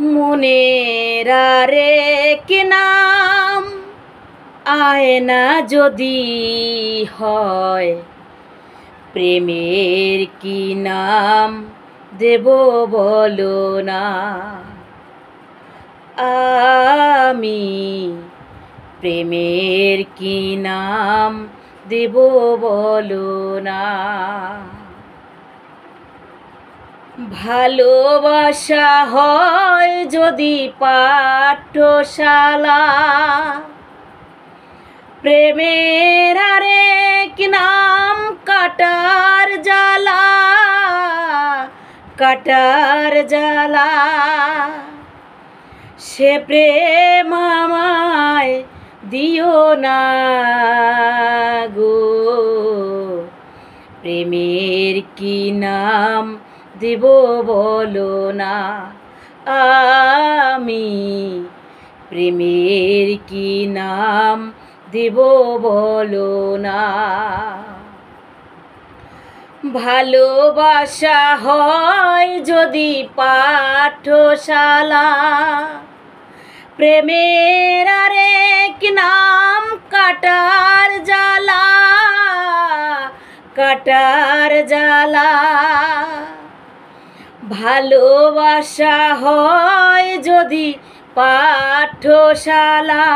মনের আরেক নাম আয়না যদি হয়, প্রেমের কি নাম দেব বলো না। আমি প্রেমের কি নাম দেব বলো না। ভালোবাসা হয় যদি পাঠশালা, প্রেমের আরেক নাম কাটার জ্বালা, কাটার জ্বালা। সে প্রেম আমায় দিও না গো, প্রেমের কি নাম দেব বলো না। আমি প্রেমের কি নাম দেব বলো না। ভালোবাসা হয় যদি পাঠশালা, প্রেমের আরেক নাম কাটার জ্বালা, কাটার জ্বালা। ভালোবাসা হয় যদি পাঠশালা,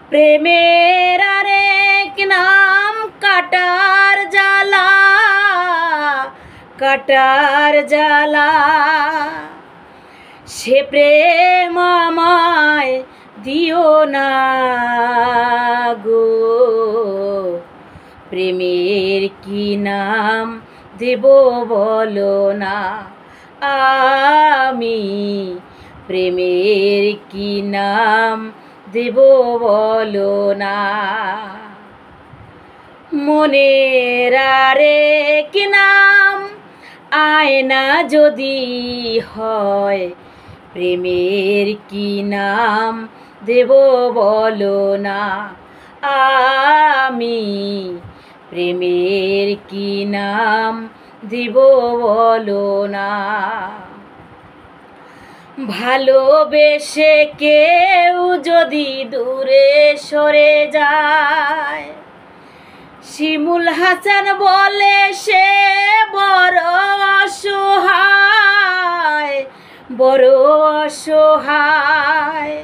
প্রেমের আরেক নাম কাটার জ্বালা, কাটার জ্বালা। সে প্রেম আমায় দিও না গো, প্রেমের কি নাম দেব বলো না। আমি প্রেমের কি নাম দেব বলো না। মনের আরেক নাম আয়না যদি হয়, প্রেমের কি নাম দেব বলো না। আমি প্রেমের কি নাম দেব বলো না। ভালোবেসে কেউ যদি দূরে সরে যায়, শিমুল হাসান বলে সে বড় অসহায়, বড় অসহায়।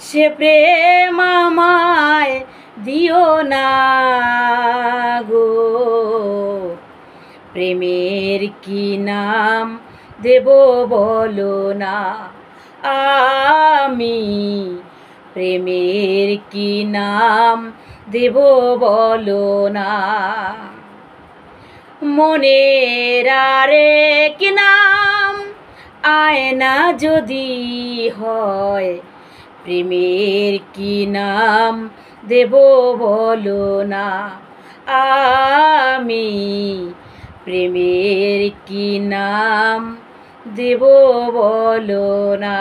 সে প্রেম আমায় দিও না গো, প্রেমের কি নাম দেব বলো না। আমি প্রেমের কি নাম দেব বলো না। মনের আরেক নাম আয়না যদি হয়, প্রেমের কি নাম দেব বলো না। আমি প্রেমের কি নাম দেব বলো না।